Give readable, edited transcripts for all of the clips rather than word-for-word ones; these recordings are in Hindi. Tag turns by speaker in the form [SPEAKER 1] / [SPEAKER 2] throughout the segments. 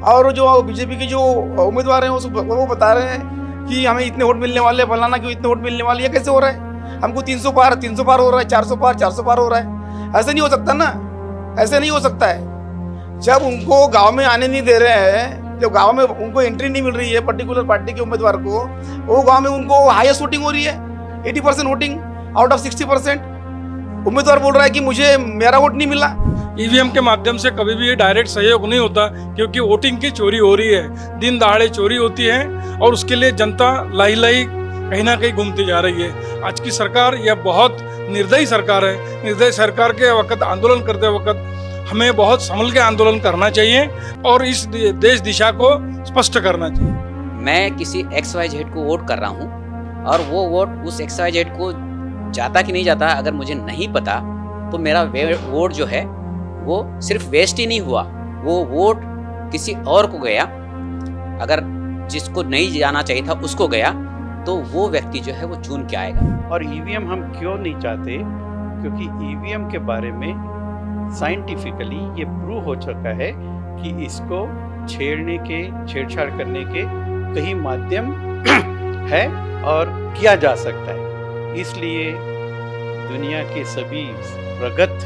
[SPEAKER 1] और जो बीजेपी के जो उम्मीदवार हैं वो बता रहे हैं कि हमें इतने वोट मिलने वाले, फलाना क्यों इतने वोट मिलने वाले, ये कैसे हो रहा है? हमको 300 पार हो रहा है, 400 पार हो रहा है। ऐसे नहीं हो सकता ना, ऐसे नहीं हो सकता है। जब उनको गांव में आने नहीं दे रहे हैं, जब गांव में उनको एंट्री नहीं मिल रही है पर्टिकुलर पार्टी के उम्मीदवार को, वो गांव में उनको हाईएस्ट वोटिंग हो रही है, 80% वोटिंग आउट ऑफ 60%। उम्मीदवार बोल रहा है कि मुझे मेरा वोट नहीं मिला।
[SPEAKER 2] ईवीएम के माध्यम से कभी भी डायरेक्ट सहयोग नहीं होता, क्योंकि वोटिंग की चोरी हो रही है, दिन दहाड़े चोरी होती है और उसके लिए जनता लाई लाई कहीं ना कहीं घूमती जा रही है। आज की सरकार यह बहुत निर्दयी सरकार है। निर्दयी सरकार के वक्त, आंदोलन करते वक्त हमें बहुत संभल के आंदोलन करना चाहिए और इस देश दिशा को स्पष्ट करना चाहिए।
[SPEAKER 3] मैं किसी XYZ को वोट कर रहा हूँ और वो वोट उस XYZ को जाता कि नहीं जाता अगर मुझे नहीं पता, तो मेरा वोट जो है वो सिर्फ वेस्ट ही नहीं हुआ, वो वोट किसी और को गया। अगर जिसको नहीं जाना चाहिए था उसको गया, तो वो व्यक्ति जो है वो चुन के आएगा।
[SPEAKER 4] और ईवीएम हम क्यों नहीं चाहते? क्योंकि ईवीएम के बारे में साइंटिफिकली ये प्रूव हो चुका है कि इसको छेड़छाड़ करने के कई माध्यम है और किया जा सकता है। इसलिए दुनिया के सभी प्रगत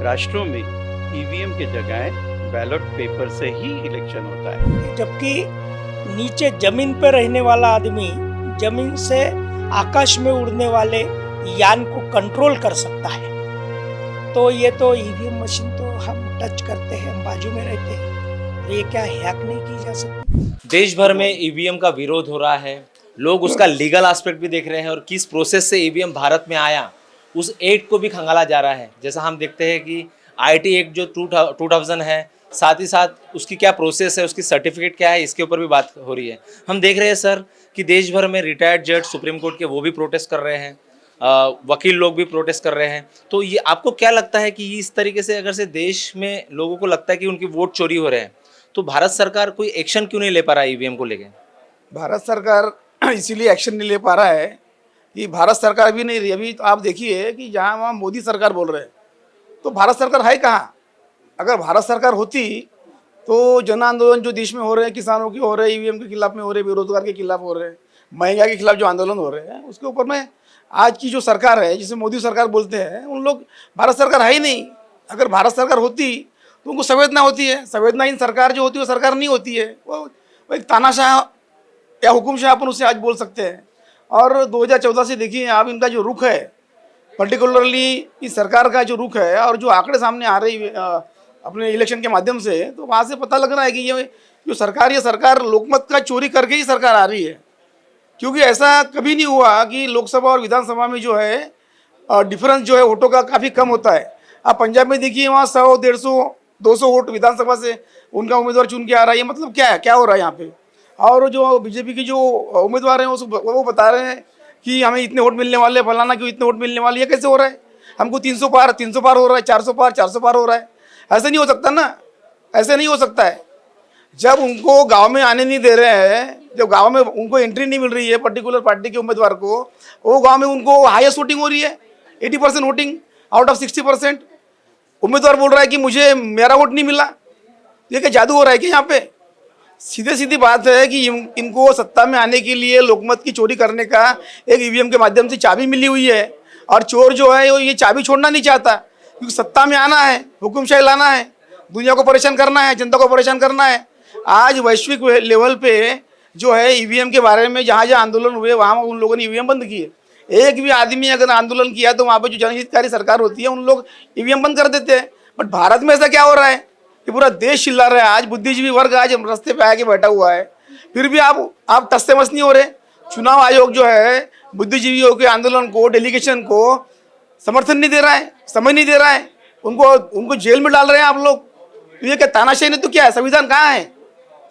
[SPEAKER 4] राष्ट्रों में ईवीएम के जगह बैलेट पेपर से ही इलेक्शन होता है।
[SPEAKER 5] जबकि नीचे जमीन पर रहने वाला आदमी जमीन से आकाश में उड़ने वाले यान को कंट्रोल कर सकता है। तो ये तो ईवीएम मशीन तो हम टच करते हैं, हम बाजू में रहते हैं, तो ये क्या हैक नहीं की जा सकती?
[SPEAKER 6] देश भर में ईवीएम का विरोध हो रहा है, लोग उसका लीगल एस्पेक्ट भी देख रहे हैं और किस प्रोसेस से ईवीएम भारत में आया उस एक्ट को भी खंगाला जा रहा है। जैसा हम देखते हैं कि आईटी एक्ट जो 2000 है, साथ ही साथ उसकी क्या प्रोसेस है, उसकी सर्टिफिकेट क्या है, इसके ऊपर भी बात हो रही है। हम देख रहे हैं सर कि देश भर में रिटायर्ड जज सुप्रीम कोर्ट के वो भी प्रोटेस्ट कर रहे हैं, वकील लोग भी प्रोटेस्ट कर रहे हैं। तो ये आपको क्या लगता है कि इस तरीके से अगर से देश में लोगों को लगता है कि उनकी वोट चोरी हो रहे हैं, तो भारत सरकार कोई एक्शन क्यों नहीं ले पा रहा है ईवीएम को लेके?
[SPEAKER 1] भारत सरकार इसीलिए एक्शन नहीं ले पा रहा है कि भारत सरकार भी नहीं रही। अभी तो आप देखिए कि जहाँ वहाँ मोदी सरकार बोल रहे हैं, तो भारत सरकार है कहाँ? अगर भारत सरकार होती तो जन आंदोलन जो देश में हो रहे हैं, किसानों के हो रहे हैं, ईवीएम के खिलाफ में हो रहे हैं, बेरोजगार के खिलाफ हो रहे हैं, महंगाई के खिलाफ जो आंदोलन हो रहे हैं, उसके ऊपर में आज की जो सरकार है, जिसे मोदी सरकार बोलते हैं, उन लोग भारत सरकार है ही नहीं। अगर भारत सरकार होती तो उनको संवेदना होती है। संवेदनाहीन सरकार जो होती है वो सरकार नहीं होती है, वो एक तानाशाह या हुकुमशाह अपन उसे आज बोल सकते हैं। और 2014 से देखिए आप इनका जो रुख है, पर्टिकुलरली इस सरकार का जो रुख है और जो आंकड़े सामने आ रही अपने इलेक्शन के माध्यम से, तो वहाँ से पता लग रहा है कि ये जो सरकार, ये सरकार लोकमत का चोरी करके ही सरकार आ रही है। क्योंकि ऐसा कभी नहीं हुआ कि लोकसभा और विधानसभा में जो है डिफरेंस जो है वोटों का काफ़ी कम होता है। आप पंजाब में देखिए, वहाँ 100, 150, 200 वोट विधानसभा से उनका उम्मीदवार चुन के आ रहा है। ये मतलब क्या है, क्या हो रहा है यहाँ पे? और जो बीजेपी के जो उम्मीदवार हैं वो बता रहे हैं कि हमें इतने वोट मिलने वाले, फलाना क्यों इतने वोट मिलने वाले, ये कैसे हो रहा है? हमको 300 पार हो रहा है, 400 पार हो रहा है। ऐसे नहीं हो सकता ना, ऐसे नहीं हो सकता है। जब उनको गांव में आने नहीं दे रहे हैं, जब गांव में उनको एंट्री नहीं मिल रही है पर्टिकुलर पार्टी के उम्मीदवार को, वो गांव में उनको हाईएस्ट वोटिंग हो रही है, 80% वोटिंग आउट ऑफ 60%। उम्मीदवार बोल रहा है कि मुझे मेरा वोट नहीं मिला। ये क्या जादू हो रहा है कि यहाँ पे? सीधी बात है कि इनको सत्ता में आने के लिए लोकमत की चोरी करने का एक ईवीएम के माध्यम से चाबी मिली हुई है, और चोर जो है वो ये चाबी छोड़ना नहीं चाहता, क्योंकि सत्ता में आना है, हुकुमशाही लाना है, दुनिया को परेशान करना है, जनता को परेशान करना है। आज वैश्विक लेवल पे जो है ईवीएम के बारे में जहाँ जहाँ आंदोलन हुए, वहाँ उन लोगों ने ईवीएम बंद किए। एक भी आदमी अगर आंदोलन किया तो वहाँ पे जो जनहितकारी सरकार होती है, उन लोग ईवीएम बंद कर देते हैं। बट भारत में ऐसा क्या हो रहा है कि पूरा देश चिल्ला रहा है। आज बुद्धिजीवी वर्ग आज रास्ते पे आके बैठा हुआ है, फिर भी आप टस से मस नहीं हो रहे। चुनाव आयोग जो है बुद्धिजीवियों के आंदोलन को, डेलीगेशन को समर्थन नहीं दे रहा है, समय नहीं दे रहा है, उनको जेल में डाल रहे हैं आप लोग। तो ये क्या तानाशाही नहीं तो क्या है? संविधान कहाँ है?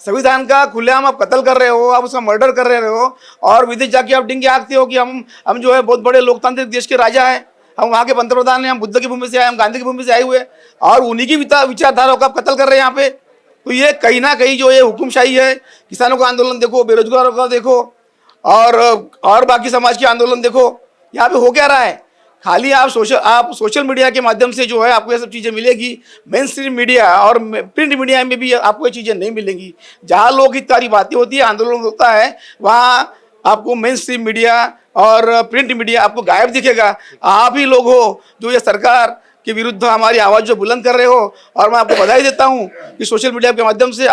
[SPEAKER 1] संविधान का खुलेआम आप कत्ल कर रहे हो, आप उसका मर्डर कर रहे हो, और विदेश जाके आप डिंगे हाँकते हो कि हम जो है बहुत बड़े लोकतांत्रिक देश के राजा हैं, हम वहाँ के पंतप्रधान हैं, हम बुद्ध की भूमि से आए, हम गांधी की भूमि से आए हुए, और उन्हीं की विचारधाराओं का आप कत्ल कर रहे हैं यहाँ पे। तो ये कहीं ना कहीं जो ये हुकुमशाही है, किसानों का आंदोलन देखो, बेरोजगारों का देखो, और बाकी समाज के आंदोलन देखो, यहाँ पे हो क्या रहा है? खाली आप सोशल मीडिया के माध्यम से जो है आपको ये सब चीज़ें मिलेगी, मेन स्ट्रीम मीडिया और प्रिंट मीडिया में भी आपको ये चीज़ें नहीं मिलेंगी। जहाँ लोकहितकारी बातें होती है, आंदोलन होता है, वहाँ आपको मेन स्ट्रीम मीडिया और प्रिंट मीडिया आपको गायब दिखेगा। आप ही लोग हो जो ये सरकार के विरुद्ध हमारी आवाज़ जो बुलंद कर रहे हो, और मैं आपको बधाई देता हूँ कि सोशल मीडिया के माध्यम से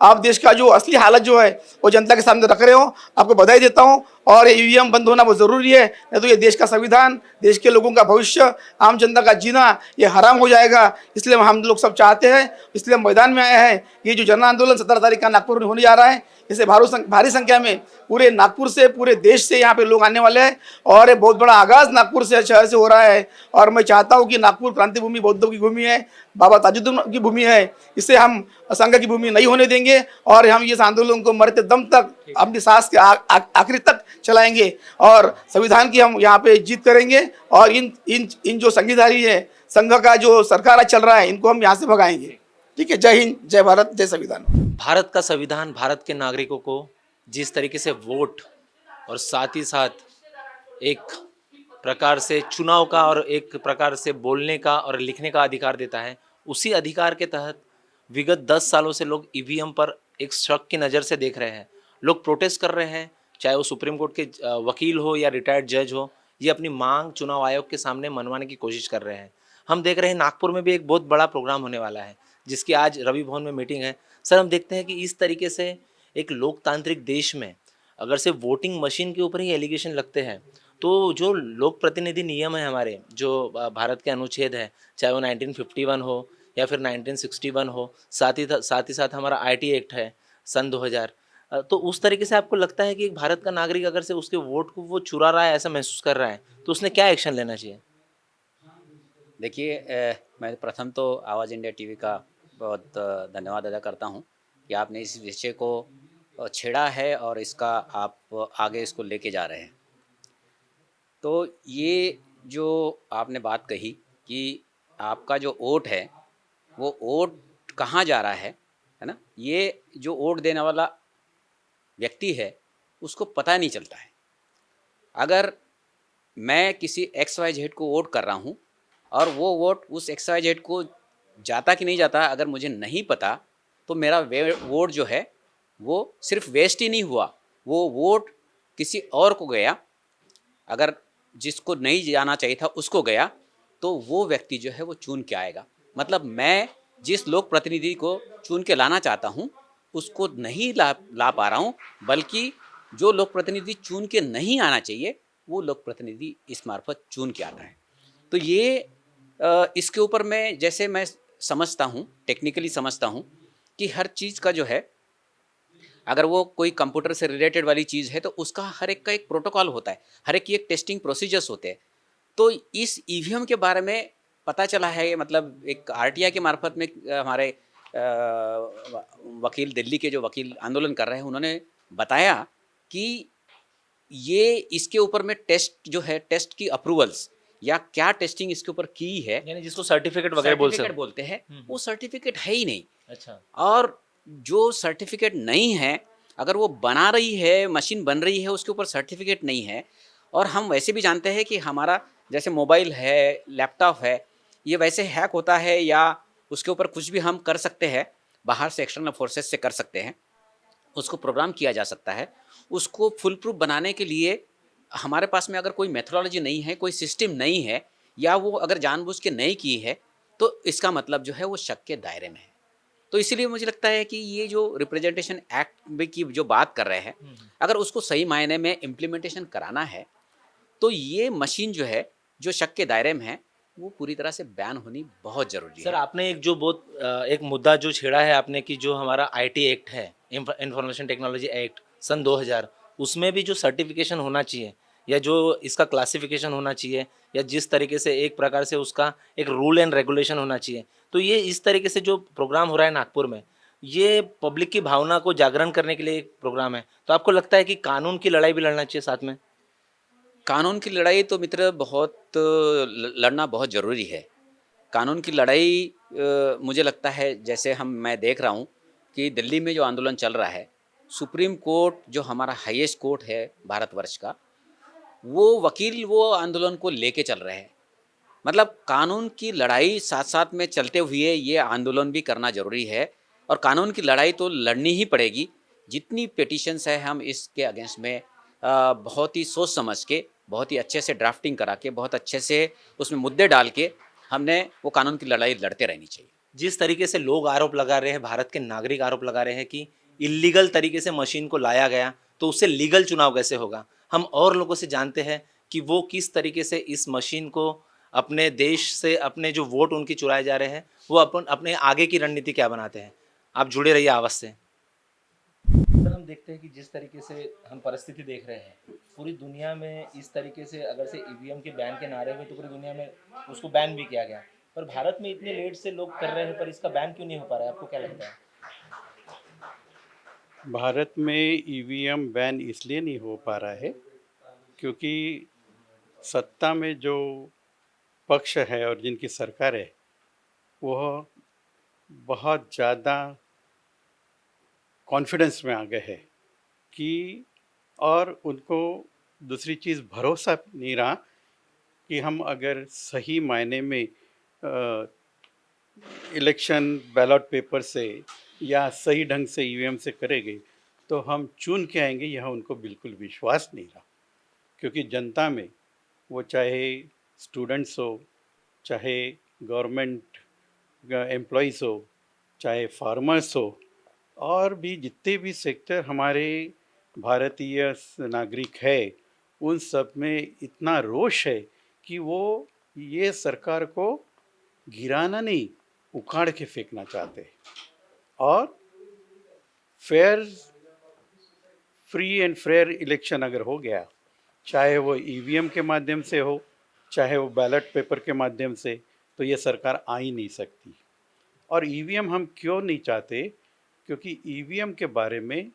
[SPEAKER 1] आप देश का जो असली हालत जो है वो जनता के सामने रख रहे हो। आपको बधाई देता हूँ। और ईवीएम बंद होना बहुत ज़रूरी है, नहीं तो ये देश का संविधान, देश के लोगों का भविष्य, आम जनता का जीना ये हराम हो जाएगा। इसलिए हम लोग सब चाहते हैं, इसलिए हम मैदान में आए हैं। ये जो जन आंदोलन 17 तारीख का नागपुर में होने जा रहा है, इसे भारी संख्या में पूरे नागपुर से, पूरे देश से यहाँ पे लोग आने वाले हैं और ये बहुत बड़ा आगाज़ नागपुर से, शहर से हो रहा है। और मैं चाहता हूँ कि नागपुर क्रांति भूमि बौद्धों की भूमि है, बाबा ताजुद्दीन की भूमि है, इसे हम संघ की भूमि नहीं होने देंगे और हम इस आंदोलन को मरते दम तक अपनी सांस के आखिरी तक चलाएंगे और संविधान की हम यहाँ पे जीत करेंगे। और इन जो संघीधारी है, संघ का जो सरकार आज चल रहा है, इनको हम यहाँ से भगाएंगे। ठीक है, जय हिंद, जय भारत, जय संविधान।
[SPEAKER 6] भारत का संविधान भारत के नागरिकों को जिस तरीके से वोट और साथ ही साथ एक प्रकार से चुनाव का और एक प्रकार से बोलने का और लिखने का अधिकार देता है, उसी अधिकार के तहत विगत 10 सालों से लोग ईवीएम पर एक शक की नज़र से देख रहे हैं। लोग प्रोटेस्ट कर रहे हैं, चाहे वो सुप्रीम कोर्ट के वकील हो या रिटायर्ड जज हो। ये अपनी मांग चुनाव आयोग के सामने मनवाने की कोशिश कर रहे हैं। हम देख रहे हैं नागपुर में भी एक बहुत बड़ा प्रोग्राम होने वाला है, जिसकी आज रवि भवन में मीटिंग है। सर, हम देखते हैं कि इस तरीके से एक लोकतांत्रिक देश में अगर से वोटिंग मशीन के ऊपर ही एलिगेशन लगते हैं, तो जो लोक प्रतिनिधि नियम है हमारे, जो भारत के अनुच्छेद है, चाहे वो 1951 हो या फिर 1961 हो, साथ ही साथ हमारा आईटी एक्ट है सन 2000, तो उस तरीके से आपको लगता है कि एक भारत का नागरिक अगर से उसके वोट को वो चुरा रहा है, ऐसा महसूस कर रहा है, तो उसने क्या एक्शन लेना चाहिए?
[SPEAKER 3] देखिए, मैं प्रथम तो आवाज़ इंडिया टीवी का बहुत धन्यवाद अदा करता हूं कि आपने इस विषय को छेड़ा है और इसका आप आगे इसको लेके जा रहे हैं। तो ये जो आपने बात कही कि आपका जो वोट है वो वोट कहाँ जा रहा है ना, ये जो वोट देने वाला व्यक्ति है उसको पता नहीं चलता है। अगर मैं किसी XYZ को वोट कर रहा हूँ और वो वोट उस XYZ को जाता कि नहीं जाता अगर मुझे नहीं पता, तो मेरा वोट जो है वो सिर्फ वेस्ट ही नहीं हुआ, वो वोट किसी और को गया। अगर जिसको नहीं जाना चाहिए था उसको गया, तो वो व्यक्ति जो है वो चुन के आएगा। मतलब मैं जिस लोक प्रतिनिधि को चुन के लाना चाहता हूँ उसको नहीं ला पा रहा हूँ, बल्कि जो लोक प्रतिनिधि चुन के नहीं आना चाहिए वो लोक प्रतिनिधि इस मार्फत चुन के आता है। तो ये इसके ऊपर मैं समझता हूँ, टेक्निकली समझता हूँ कि हर चीज़ का जो है, अगर वो कोई कंप्यूटर से रिलेटेड वाली चीज़ है तो उसका हर एक का एक प्रोटोकॉल होता है, हर एक की एक टेस्टिंग प्रोसीजर्स होते हैं। तो इस ईवीएम के बारे में पता चला है, मतलब एक आरटीआई के मार्फत में हमारे वकील, दिल्ली के जो वकील आंदोलन कर रहे हैं, उन्होंने बताया कि ये इसके ऊपर में टेस्ट जो है, टेस्ट की अप्रूवल्स या क्या टेस्टिंग इसके ऊपर की है,
[SPEAKER 6] यानी जिसको सर्टिफिकेट वगैरह
[SPEAKER 3] बोलते हैं, वो सर्टिफिकेट है ही नहीं।
[SPEAKER 6] अच्छा।
[SPEAKER 3] और जो सर्टिफिकेट नहीं है, अगर वो बना रही है, मशीन बन रही है, उसके ऊपर सर्टिफिकेट नहीं है। और हम वैसे भी जानते हैं कि हमारा जैसे मोबाइल है, लैपटॉप है, ये वैसे हैक होता है या उसके ऊपर कुछ भी हम कर सकते हैं, बाहर से एक्सटर्नल फोर्सेस से कर सकते हैं, उसको प्रोग्राम किया जा सकता है। उसको फुल प्रूफ बनाने के लिए हमारे पास में अगर कोई मेथोडोलॉजी नहीं है, कोई सिस्टम नहीं है, या वो अगर जानबूझ के नहीं की है, तो इसका मतलब जो है वो शक के दायरे में है। तो इसीलिए मुझे लगता है कि ये जो रिप्रेजेंटेशन एक्ट में की जो बात कर रहे हैं, अगर उसको सही मायने में इम्प्लीमेंटेशन कराना है, तो ये मशीन जो है, जो शक के दायरे में है, वो पूरी तरह से बैन होनी बहुत ज़रूरी है।
[SPEAKER 6] सर, आपने एक मुद्दा जो छेड़ा है आपने, कि जो हमारा आईटी एक्ट है, इंफॉर्मेशन टेक्नोलॉजी एक्ट सन 2000, उसमें भी जो सर्टिफिकेशन होना चाहिए या जो इसका क्लासिफिकेशन होना चाहिए या जिस तरीके से एक प्रकार से उसका एक रूल एंड रेगुलेशन होना चाहिए, तो ये इस तरीके से जो प्रोग्राम हो रहा है नागपुर में, ये पब्लिक की भावना को जागरण करने के लिए एक प्रोग्राम है। तो आपको लगता है कि कानून की लड़ाई भी लड़ना चाहिए साथ में?
[SPEAKER 3] कानून की लड़ाई तो मित्र लड़ना बहुत ज़रूरी है। कानून की लड़ाई मुझे लगता है, जैसे मैं देख रहा हूँ कि दिल्ली में जो आंदोलन चल रहा है, सुप्रीम कोर्ट जो हमारा हाईएस्ट कोर्ट है भारतवर्ष का, वो वकील वो आंदोलन को लेके चल रहे हैं। मतलब कानून की लड़ाई साथ साथ में चलते हुए ये आंदोलन भी करना जरूरी है, और कानून की लड़ाई तो लड़नी ही पड़ेगी। जितनी पिटिशंस है हम इसके अगेंस्ट में बहुत ही सोच समझ के, बहुत ही अच्छे से ड्राफ्टिंग करा के, बहुत अच्छे से उसमें मुद्दे डाल के हमने वो कानून की लड़ाई लड़ते रहनी चाहिए।
[SPEAKER 6] जिस तरीके से लोग आरोप लगा रहे हैं, भारत के नागरिक आरोप लगा रहे हैं कि इलीगल तरीके से मशीन को लाया गया, तो उससे लीगल चुनाव कैसे होगा। हम और लोगों से जानते हैं कि वो किस तरीके से इस मशीन को अपने देश से, अपने जो वोट उनकी चुराए जा रहे हैं, वो अपने आगे की रणनीति क्या बनाते हैं। आप जुड़े रहिए आवाज़ से। सर, हम देखते हैं कि जिस तरीके से हम परिस्थिति देख रहे हैं, पूरी दुनिया में इस तरीके से अगर से ईवीएम के बैन के नारे हुए तो पूरी दुनिया में उसको बैन भी किया गया, पर भारत में इतने लेट से लोग कर रहे हैं, पर इसका बैन क्यों नहीं हो पा रहा है, आपको क्या लगता है?
[SPEAKER 4] भारत में ईवीएम बैन इसलिए नहीं हो पा रहा है क्योंकि सत्ता में जो पक्ष है और जिनकी सरकार है वह बहुत ज़्यादा कॉन्फिडेंस में आ गए हैं कि, और उनको दूसरी चीज़ भरोसा नहीं रहा कि हम अगर सही मायने में इलेक्शन बैलेट पेपर से या सही ढंग से ईवीएम से करेंगे तो हम चुन के आएंगे, यह उनको बिल्कुल विश्वास नहीं रहा। क्योंकि जनता में, वो चाहे स्टूडेंट्स हो, चाहे गवर्नमेंट एम्प्लॉइज़ हो, चाहे फार्मर्स हो, और भी जितने भी सेक्टर हमारे भारतीय नागरिक है, उन सब में इतना रोष है कि वो ये सरकार को गिराना नहीं, उखाड़ के फेंकना चाहते हैं। और fair, free and fair election अगर हो गया, चाहे वो ईवीएम के माध्यम से हो, चाहे वो बैलेट पेपर के माध्यम से, तो ये सरकार आ ही नहीं सकती। और ईवीएम हम क्यों नहीं चाहते, क्योंकि ईवीएम के बारे में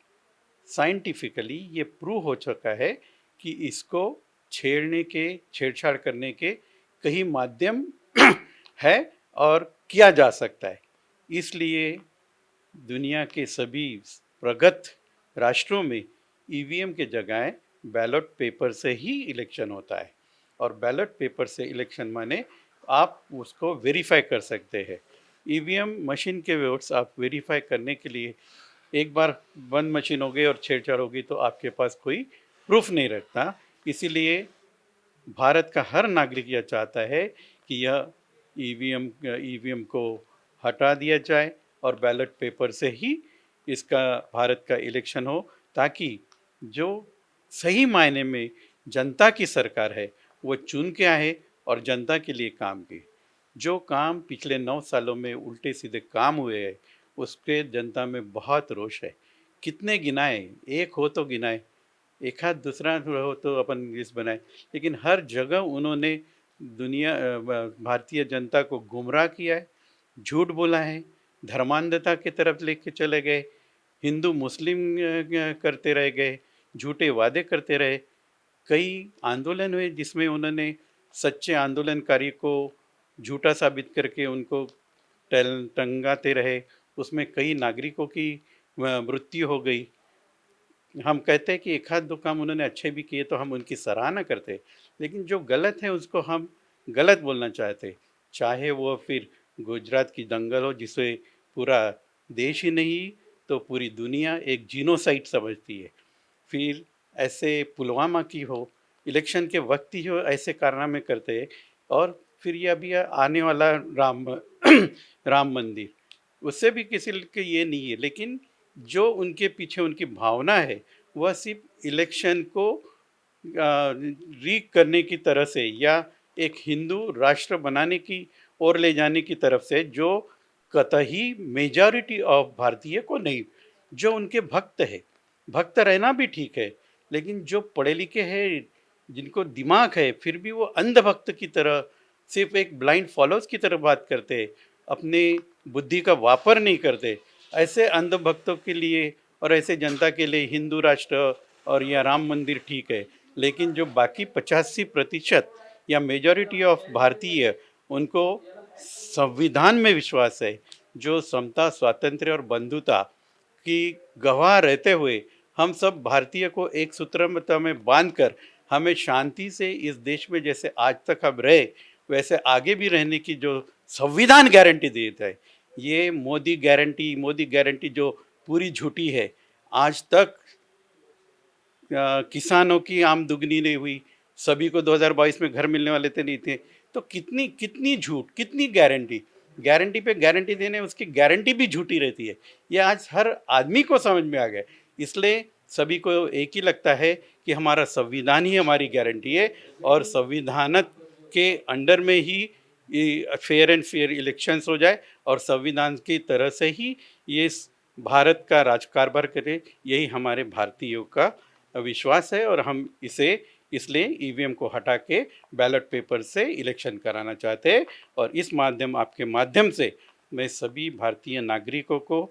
[SPEAKER 4] साइंटिफिकली ये प्रूव हो चुका है कि इसको छेड़छाड़ करने के कई माध्यम है और किया जा सकता है। इसलिए दुनिया के सभी प्रगत राष्ट्रों में ईवीएम के जगह बैलेट पेपर से ही इलेक्शन होता है। और बैलेट पेपर से इलेक्शन माने आप उसको वेरीफाई कर सकते हैं। ईवीएम मशीन के वोट्स आप वेरीफाई करने के लिए, एक बार बंद मशीन हो गई और छेड़छाड़ हो गई तो आपके पास कोई प्रूफ नहीं रखता। इसीलिए भारत का हर नागरिक यह चाहता है कि यह ईवीएम को हटा दिया जाए और बैलेट पेपर से ही इसका भारत का इलेक्शन हो, ताकि जो सही मायने में जनता की सरकार है वो चुन के आए और जनता के लिए काम की। जो काम पिछले 9 सालों में उल्टे सीधे काम हुए हैं, उसके जनता में बहुत रोष है। कितने गिनाए, एक हो तो गिनाए, एक हाथ दूसरा हो तो अपन लिस्ट बनाए, लेकिन हर जगह उन्होंने भारतीय जनता को गुमराह किया है, झूठ बोला है, धर्मांधता की तरफ लेके चले गए, हिंदू मुस्लिम करते रह गए, झूठे वादे करते रहे। कई आंदोलन हुए जिसमें उन्होंने सच्चे आंदोलनकारी को झूठा साबित करके उनको टंगाते रहे, उसमें कई नागरिकों की मृत्यु हो गई। हम कहते हैं कि एक आध दो काम उन्होंने अच्छे भी किए तो हम उनकी सराहना करते, लेकिन जो गलत है उसको हम गलत बोलना चाहते। चाहे वो फिर गुजरात की दंगल हो जिसे पूरा देश ही नहीं तो पूरी दुनिया एक जीनोसाइड समझती है, फिर ऐसे पुलवामा की हो, इलेक्शन के वक्त ही हो ऐसे कारनामे करते हैं। और फिर ये अभी आने वाला राम मंदिर, उससे भी किसी के ये नहीं है, लेकिन जो उनके पीछे उनकी भावना है वह सिर्फ इलेक्शन को रीक करने की तरह से या एक हिंदू राष्ट्र बनाने की ओर ले जाने की तरफ से, जो कतई मेजॉरिटी ऑफ भारतीय को नहीं। जो उनके भक्त है, भक्त रहना भी ठीक है, लेकिन जो पढ़े लिखे हैं, जिनको दिमाग है, फिर भी वो अंधभक्त की तरह सिर्फ एक ब्लाइंड फॉलोअर्स की तरह बात करते, अपने बुद्धि का वापर नहीं करते। ऐसे अंधभक्तों के लिए और ऐसे जनता के लिए हिंदू राष्ट्र और या राम मंदिर ठीक है, लेकिन जो बाकी 85% या मेजॉरिटी ऑफ भारतीय, उनको संविधान में विश्वास है, जो समता, स्वातंत्र्य और बंधुता की गवाह रहते हुए हम सब भारतीय को एक सूत्र में बांधकर हमें शांति से इस देश में जैसे आज तक हम रहे वैसे आगे भी रहने की जो संविधान गारंटी देता है, ये मोदी गारंटी जो पूरी झूठी है। आज तक किसानों की आम दुगनी नहीं हुई, सभी को 2022 में घर मिलने वाले थे नहीं थे। तो कितनी झूठ, कितनी गारंटी पे गारंटी देने, उसकी गारंटी भी झूठी रहती है। ये आज हर आदमी को समझ में आ गया। इसलिए सभी को एक ही लगता है कि हमारा संविधान ही हमारी गारंटी है और संविधान के अंडर में ही फेयर एंड फेयर इलेक्शंस हो जाए और संविधान की तरह से ही ये भारत का राजकारभार करे, यही हमारे भारतीयों का विश्वास है। और हम इसे इसलिए ईवीएम को हटा के बैलेट पेपर से इलेक्शन कराना चाहते हैं। और इस आपके माध्यम से मैं सभी भारतीय नागरिकों को,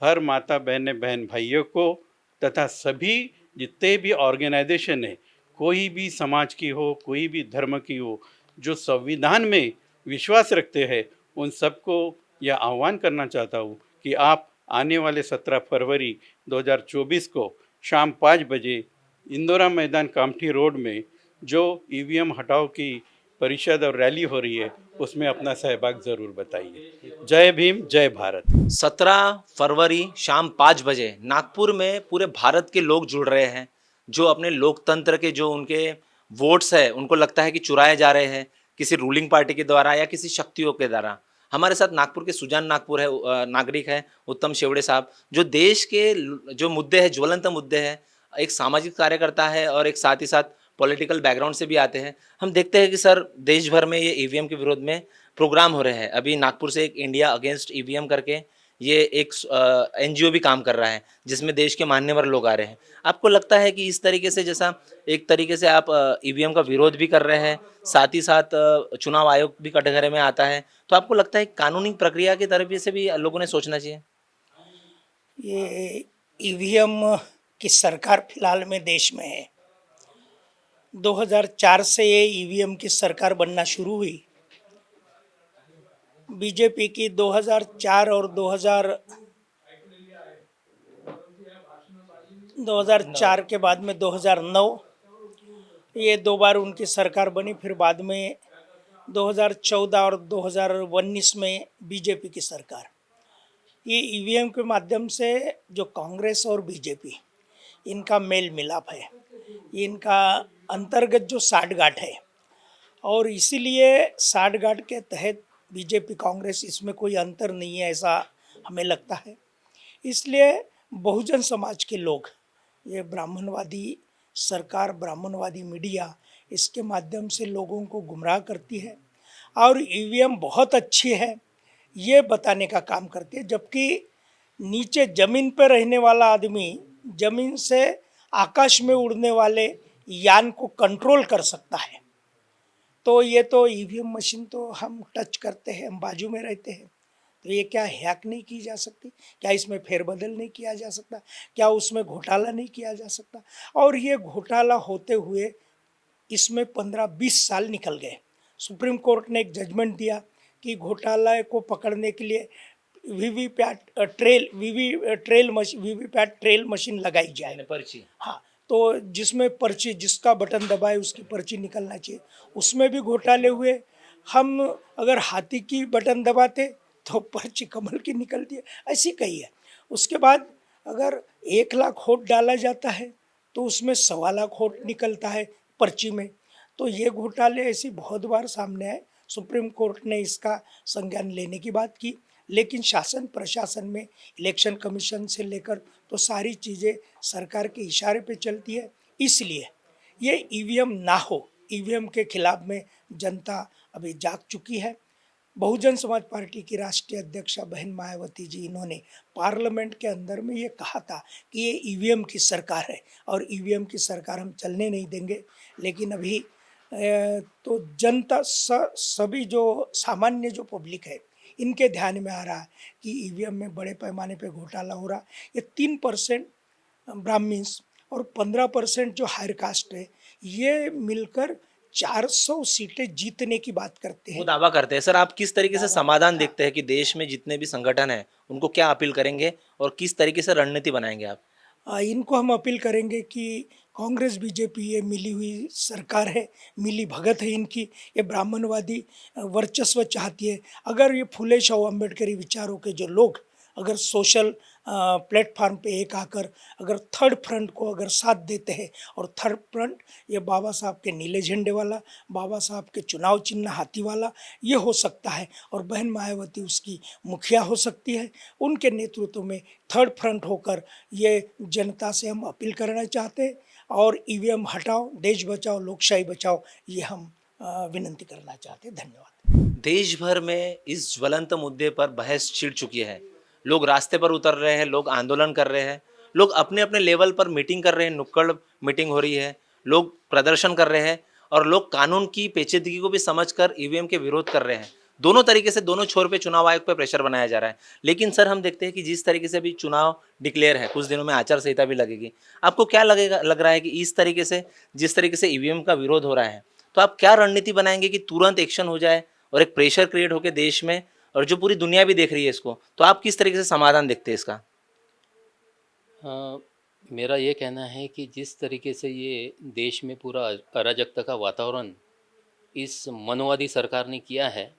[SPEAKER 4] हर माता बहन भाइयों को तथा सभी जितने भी ऑर्गेनाइजेशन है, कोई भी समाज की हो, कोई भी धर्म की हो, जो संविधान में विश्वास रखते हैं, उन सबको यह आह्वान करना चाहता हूँ कि आप आने वाले 17 फरवरी 2024 को शाम 5 बजे इंदिरा मैदान कामठी रोड में जो ईवीएम हटाओ की परिषद और रैली हो रही है, उसमें अपना सहभाग जरूर बताइए। जय भीम, जय भारत।
[SPEAKER 6] 17 फरवरी शाम 5 बजे नागपुर में पूरे भारत के लोग जुड़ रहे हैं, जो अपने लोकतंत्र के जो उनके वोट्स है उनको लगता है कि चुराए जा रहे हैं किसी रूलिंग पार्टी के द्वारा या किसी शक्तियों के द्वारा। हमारे साथ नागपुर के सुजान नागपुर है नागरिक है उत्तम शेवड़े साहब, जो देश के जो मुद्दे हैं, ज्वलंत मुद्दे हैं, एक सामाजिक कार्यकर्ता है और एक साथ ही साथ पॉलिटिकल बैकग्राउंड से भी आते हैं। हम देखते हैं कि सर देश भर में ये ईवीएम के विरोध में प्रोग्राम हो रहे हैं। अभी नागपुर से एक इंडिया अगेंस्ट ईवीएम करके ये एक एनजीओ भी काम कर रहा है, जिसमें देश के मान्यवर लोग आ रहे हैं। आपको लगता है कि इस तरीके से, जैसा एक तरीके से आप ईवीएम का विरोध भी कर रहे हैं, साथ ही साथ चुनाव आयोग भी कटघरे में आता है, तो आपको लगता है कानूनी प्रक्रिया की तरफ से भी लोगों ने सोचना चाहिए?
[SPEAKER 5] ये ईवीएम की सरकार फिलहाल में देश में है। 2004 से ये ईवीएम की सरकार बनना शुरू हुई। बीजेपी की 2004 और 2004 के बाद में 2009, ये 2 बार उनकी सरकार बनी। फिर बाद में 2014 और 2019 में बीजेपी की सरकार। ये ईवीएम के माध्यम से जो कांग्रेस और बीजेपी, इनका मेल मिलाप है, इनका अंतर्गत जो साठगांठ है, और इसीलिए साठगांठ के तहत बीजेपी कांग्रेस इसमें कोई अंतर नहीं है, ऐसा हमें लगता है। इसलिए बहुजन समाज के लोग, ये ब्राह्मणवादी सरकार, ब्राह्मणवादी मीडिया, इसके माध्यम से लोगों को गुमराह करती है और ईवीएम बहुत अच्छी है ये बताने का काम करती है। जबकि नीचे ज़मीन पर रहने वाला आदमी ज़मीन से आकाश में उड़ने वाले यान को कंट्रोल कर सकता है। तो ये तो ईवीएम मशीन तो हम टच करते हैं, हम बाजू में रहते हैं, तो ये क्या हैक नहीं की जा सकती? क्या इसमें फेरबदल नहीं किया जा सकता? क्या उसमें घोटाला नहीं किया जा सकता? और ये घोटाला होते हुए इसमें 15-20 साल निकल गए। सुप्रीम कोर्ट ने एक जजमेंट दिया कि घोटाला को पकड़ने के लिए वीवीपैट ट्रेल मशीन लगाई जाए,
[SPEAKER 6] पर्ची।
[SPEAKER 5] हाँ, तो जिसमें पर्ची, जिसका बटन दबाए उसकी पर्ची निकलना चाहिए। उसमें भी घोटाले हुए। हम अगर हाथी की बटन दबाते तो पर्ची कमल की निकलती है, ऐसी कही है। उसके बाद अगर 1 लाख वोट डाला जाता है तो उसमें 1.25 लाख वोट निकलता है पर्ची में। तो ये घोटाले ऐसी बहुत बार सामने आए। सुप्रीम कोर्ट ने इसका संज्ञान लेने की बात की, लेकिन शासन प्रशासन में इलेक्शन कमीशन से लेकर तो सारी चीज़ें सरकार के इशारे पे चलती है। इसलिए ये ईवीएम ना हो, ईवीएम के खिलाफ में जनता अभी जाग चुकी है। बहुजन समाज पार्टी की राष्ट्रीय अध्यक्षा बहन मायावती जी, इन्होंने पार्लियामेंट के अंदर में ये कहा था कि ये ईवीएम की सरकार है और ईवीएम की सरकार हम चलने नहीं देंगे। लेकिन अभी तो जनता सभी जो सामान्य जो पब्लिक है, इनके ध्यान में आ रहा है कि ईवीएम में बड़े पैमाने पे घोटाला हो रहा है। ये 3% ब्राह्मण्स और 15% जो हायर कास्ट है, ये मिलकर 400 सीटें जीतने की बात करते हैं,
[SPEAKER 6] वो दावा करते हैं। सर, आप किस तरीके से समाधान देखते हैं कि देश में जितने भी संगठन हैं उनको क्या अपील करेंगे और किस तरीके से रणनीति बनाएंगे आप?
[SPEAKER 5] इनको हम अपील करेंगे कि कांग्रेस बीजेपी ये मिली हुई सरकार है, मिली भगत है इनकी, ये ब्राह्मणवादी वर्चस्व चाहती है। अगर ये फुले शाह अम्बेडकरी विचारों के जो लोग अगर सोशल प्लेटफॉर्म पे एक आकर अगर थर्ड फ्रंट को अगर साथ देते हैं, और थर्ड फ्रंट ये बाबा साहब के नीले झंडे वाला, बाबा साहब के चुनाव चिन्ह हाथी वाला ये हो सकता है, और बहन मायावती उसकी मुखिया हो सकती है। उनके नेतृत्व में थर्ड फ्रंट होकर ये जनता से हम अपील करना चाहते हैं, और ईवीएम हटाओ, देश बचाओ, लोकशाही बचाओ, ये हम विनंती करना चाहते हैं। धन्यवाद।
[SPEAKER 6] देश भर में इस ज्वलंत मुद्दे पर बहस छिड़ चुकी है। लोग रास्ते पर उतर रहे हैं, लोग आंदोलन कर रहे हैं, लोग अपने अपने लेवल पर मीटिंग कर रहे हैं, नुक्कड़ मीटिंग हो रही है, लोग प्रदर्शन कर रहे हैं, और लोग कानून की पेचीदगी को भी समझकर ईवीएम के विरोध कर रहे हैं। दोनों तरीके से दोनों छोर पे चुनाव आयोग पर प्रेशर बनाया जा रहा है। लेकिन सर, हम देखते हैं कि जिस तरीके से अभी चुनाव डिक्लेयर है, कुछ दिनों में आचार संहिता भी लगेगी, आपको क्या लग रहा है कि इस तरीके से जिस तरीके से ईवीएम का विरोध हो रहा है, तो आप क्या रणनीति बनाएंगे कि तुरंत एक्शन हो जाए और एक प्रेशर क्रिएट होकर देश में, और जो पूरी दुनिया भी देख रही है इसको, तो आप किस तरीके से समाधान देखते हैं इसका?
[SPEAKER 7] मेरा ये कहना है कि जिस तरीके से ये देश में पूरा अराजकता का वातावरण इस मनोवादी सरकार ने किया है,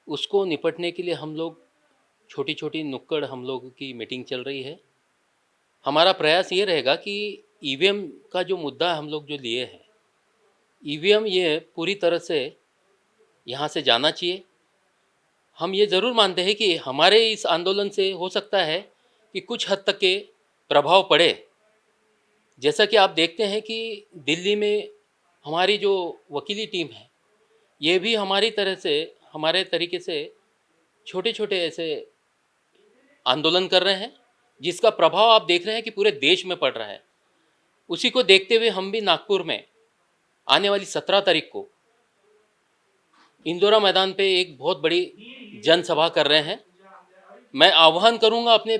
[SPEAKER 7] उसको निपटने के लिए हम लोग छोटी छोटी नुक्कड़ हम लोगों की मीटिंग चल रही है। हमारा प्रयास ये रहेगा कि ईवीएम का जो मुद्दा हम लोग जो लिए हैं, ईवीएम ये पूरी तरह से यहाँ से जाना चाहिए। हम ये ज़रूर मानते हैं कि हमारे इस आंदोलन से हो सकता है कि कुछ हद तक के प्रभाव पड़े। जैसा कि आप देखते हैं कि दिल्ली में हमारी जो वकीली टीम है, ये भी हमारी तरह से, हमारे तरीके से छोटे छोटे ऐसे आंदोलन कर रहे हैं, जिसका प्रभाव आप देख रहे हैं कि पूरे देश में पड़ रहा है। उसी को देखते हुए हम भी नागपुर में आने वाली 17 तारीख को इंदौरा मैदान पे एक बहुत बड़ी जनसभा कर रहे हैं। मैं आह्वान करूंगा अपने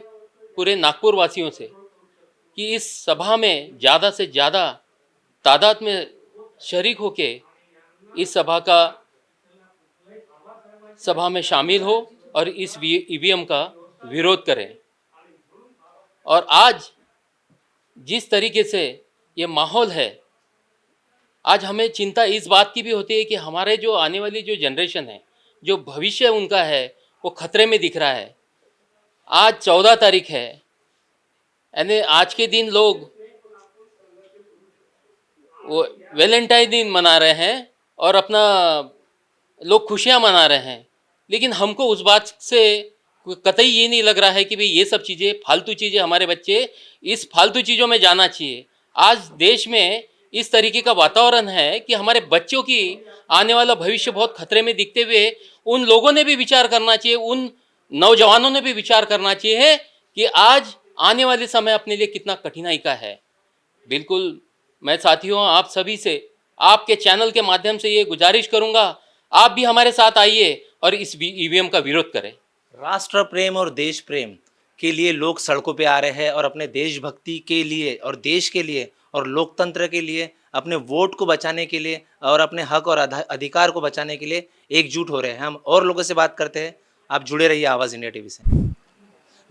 [SPEAKER 7] पूरे नागपुर वासियों से कि इस सभा में ज़्यादा से ज़्यादा तादाद में शरीक होके इस सभा में शामिल हो और इस ईवीएम का विरोध करें। और आज जिस तरीके से ये माहौल है, आज हमें चिंता इस बात की भी होती है कि हमारे जो आने वाली जो जनरेशन है, जो भविष्य उनका है, वो खतरे में दिख रहा है। आज 14 तारीख है, यानी आज के दिन लोग वो वैलेंटाइन दिन मना रहे हैं और अपना लोग खुशियां मना रहे हैं। लेकिन हमको उस बात से कतई ये नहीं लग रहा है कि भाई ये सब चीज़ें फालतू चीज़ें, हमारे बच्चे इस फालतू चीज़ों में जाना चाहिए। आज देश में इस तरीके का वातावरण है कि हमारे बच्चों की आने वाला भविष्य बहुत खतरे में दिखते हुए उन लोगों ने भी विचार करना चाहिए, उन नौजवानों ने भी विचार करना चाहिए कि आज आने वाले समय अपने लिए कितना कठिनाई का है। बिल्कुल मैं साथियों आप सभी से, आपके चैनल के माध्यम से ये गुजारिश करूंगा, आप भी हमारे साथ आइए और इस ईवीएम का विरोध करें।
[SPEAKER 6] राष्ट्र प्रेम और देश प्रेम के लिए लोग सड़कों पे आ रहे हैं और अपने देशभक्ति के लिए और देश के लिए और लोकतंत्र के लिए, अपने वोट को बचाने के लिए और अपने हक और अधिकार को बचाने के लिए एकजुट हो रहे हैं। हम और लोगों से बात करते हैं, आप जुड़े रहिए आवाज़ इंडिया टीवी से।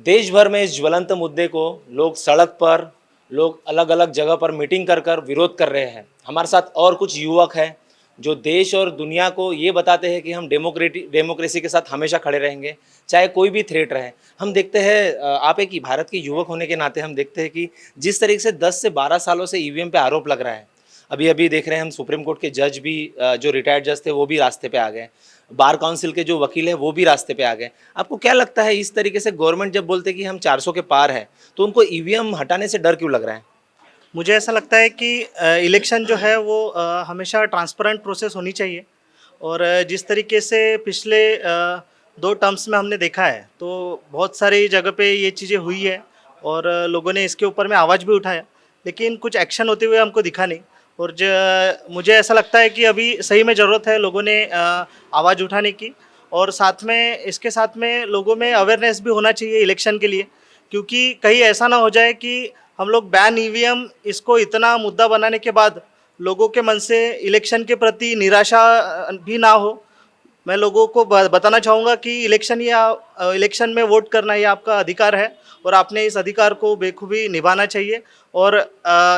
[SPEAKER 6] देश भर में इस ज्वलंत मुद्दे को लोग सड़क पर, लोग अलग अलग जगह पर मीटिंग कर विरोध कर रहे हैं। हमारे साथ और कुछ युवक हैं जो देश और दुनिया को ये बताते हैं कि हम डेमोक्रेसी के साथ हमेशा खड़े रहेंगे, चाहे कोई भी थ्रेट रहे। हम देखते हैं, आप एक भारत के युवक होने के नाते हम देखते हैं कि जिस तरीके से 10 से 12 सालों से ईवीएम पे आरोप लग रहा है, अभी देख रहे हैं हम सुप्रीम कोर्ट के जज भी, जो रिटायर्ड जज थे वो भी रास्ते पे आ गए, बार काउंसिल के जो वकील हैं वो भी रास्ते पे आ गए। आपको क्या लगता है, इस तरीके से गवर्नमेंट जब बोलते हैं कि हम 400 के पार है, तो उनको ईवीएम हटाने से डर क्यों लग रहा है?
[SPEAKER 8] मुझे ऐसा लगता है कि इलेक्शन जो है वो हमेशा ट्रांसपेरेंट प्रोसेस होनी चाहिए। और जिस तरीके से पिछले 2 टर्म्स में हमने देखा है, तो बहुत सारी जगह पे ये चीज़ें हुई है और लोगों ने इसके ऊपर में आवाज़ भी उठाया, लेकिन कुछ एक्शन होते हुए हमको दिखा नहीं। और मुझे ऐसा लगता है कि अभी सही में ज़रूरत है लोगों ने आवाज़ उठाने की, और साथ में इसके साथ में लोगों में अवेयरनेस भी होना चाहिए इलेक्शन के लिए, क्योंकि कहीं ऐसा ना हो जाए कि हम लोग बैन ईवीएम इसको इतना मुद्दा बनाने के बाद लोगों के मन से इलेक्शन के प्रति निराशा भी ना हो। मैं लोगों को बताना चाहूँगा कि इलेक्शन में वोट करना ये आपका अधिकार है और आपने इस अधिकार को बेखूबी निभाना चाहिए। और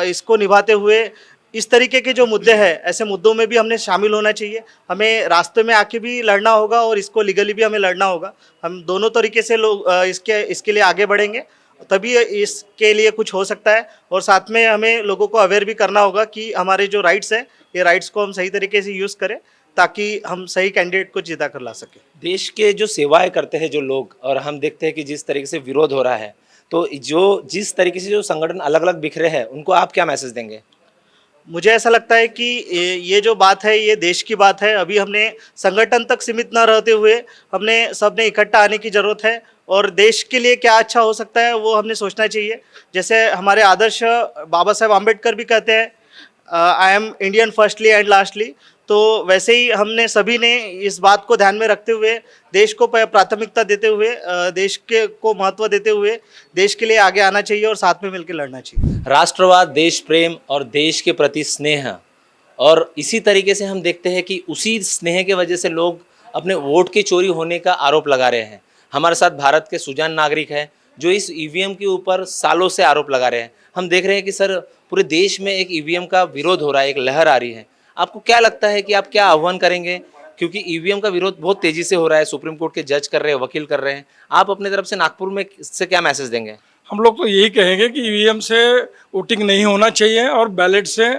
[SPEAKER 8] इसको निभाते हुए इस तरीके के जो मुद्दे हैं, ऐसे मुद्दों में भी हमने शामिल होना चाहिए। हमें रास्ते में आके भी लड़ना होगा और इसको लीगली भी हमें लड़ना होगा। हम दोनों तरीके से लोग इसके लिए आगे बढ़ेंगे, तभी इसके लिए कुछ हो सकता है। और साथ में हमें लोगों को अवेयर भी करना होगा कि हमारे जो राइट्स हैं, ये राइट्स को हम सही तरीके से यूज़ करें ताकि हम सही कैंडिडेट को जिता कर ला सकें।
[SPEAKER 6] देश के जो सेवाएं करते हैं जो लोग, और हम देखते हैं कि जिस तरीके से विरोध हो रहा है, तो जिस तरीके से जो संगठन अलग अलग बिखरे हैं, उनको आप क्या मैसेज देंगे?
[SPEAKER 8] मुझे ऐसा लगता है कि ये जो बात है ये देश की बात है। अभी हमने संगठन तक सीमित न रहते हुए हमने सबने इकट्ठा आने की ज़रूरत है और देश के लिए क्या अच्छा हो सकता है वो हमने सोचना चाहिए। जैसे हमारे आदर्श बाबा साहेब आम्बेडकर भी कहते हैं, I am Indian firstly and lastly. तो वैसे ही हमने सभी ने इस बात को ध्यान में रखते हुए, देश को प्राथमिकता देते हुए, देश के को महत्व देते हुए देश के लिए आगे आना चाहिए और साथ में मिलकर लड़ना चाहिए।
[SPEAKER 6] राष्ट्रवाद, देश प्रेम और देश के प्रति स्नेह, और इसी तरीके से हम देखते हैं कि उसी स्नेह के वजह से लोग अपने वोट की चोरी होने का आरोप लगा रहे हैं। हमारे साथ भारत के सुजान नागरिक है जो इस ईवीएम के ऊपर सालों से आरोप लगा रहे हैं। हम देख रहे हैं कि सर पूरे देश में एक ईवीएम का विरोध हो रहा है, एक लहर आ रही है। आपको क्या लगता है कि आप क्या आह्वान करेंगे, क्योंकि ईवीएम का विरोध बहुत तेजी से हो रहा है, सुप्रीम कोर्ट के जज कर रहे हैं, वकील कर रहे हैं, आप अपने तरफ से नागपुर में इससे क्या मैसेज देंगे?
[SPEAKER 2] हम लोग तो यही कहेंगे कि ईवीएम से वोटिंग नहीं होना चाहिए और बैलेट से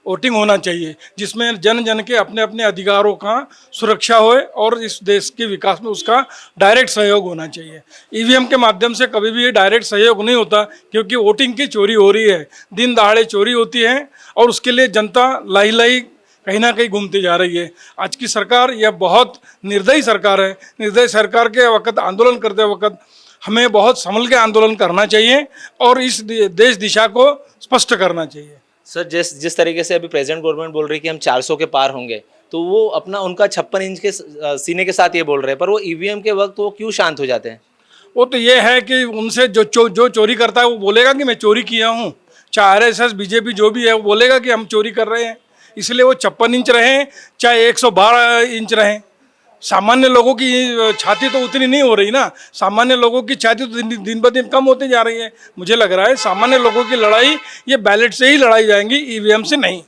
[SPEAKER 2] वोटिंग होना चाहिए, जिसमें जन जन के अपने अपने अधिकारों का सुरक्षा होए और इस देश के विकास में उसका डायरेक्ट सहयोग होना चाहिए। ईवीएम के माध्यम से कभी भी ये डायरेक्ट सहयोग नहीं होता, क्योंकि वोटिंग की चोरी हो रही है, दिन दहाड़े चोरी होती है और उसके लिए जनता लाही लाही कहीं ना कहीं घूमती जा रही है। आज की सरकार यह बहुत निर्दयी सरकार है। निर्दयी सरकार के वक्त, आंदोलन करते वक्त हमें बहुत संभल के आंदोलन करना चाहिए और इस देश दिशा को स्पष्ट करना चाहिए।
[SPEAKER 6] सर जिस तरीके से अभी प्रेजेंट गवर्नमेंट बोल रही है कि हम 400 के पार होंगे, तो वो अपना उनका 56 इंच के सीने के साथ ये बोल रहे हैं, पर वो ईवीएम के वक्त वो क्यों शांत हो जाते हैं?
[SPEAKER 2] वो तो ये है कि उनसे जो चोरी करता है वो बोलेगा कि मैं चोरी किया हूँ, चाहे आरएसएस बीजेपी जो भी है वो बोलेगा कि हम चोरी कर रहे हैं, इसलिए वो 56 इंच रहें चाहे 112 इंच रहें। सामान्य लोगों की छाती तो उतनी नहीं हो रही ना, सामान्य लोगों की छाती तो दिन ब दिन कम होती जा रही है। मुझे लग रहा है सामान्य लोगों की लड़ाई ये बैलेट से ही लड़ाई जाएंगी, ईवीएम से नहीं।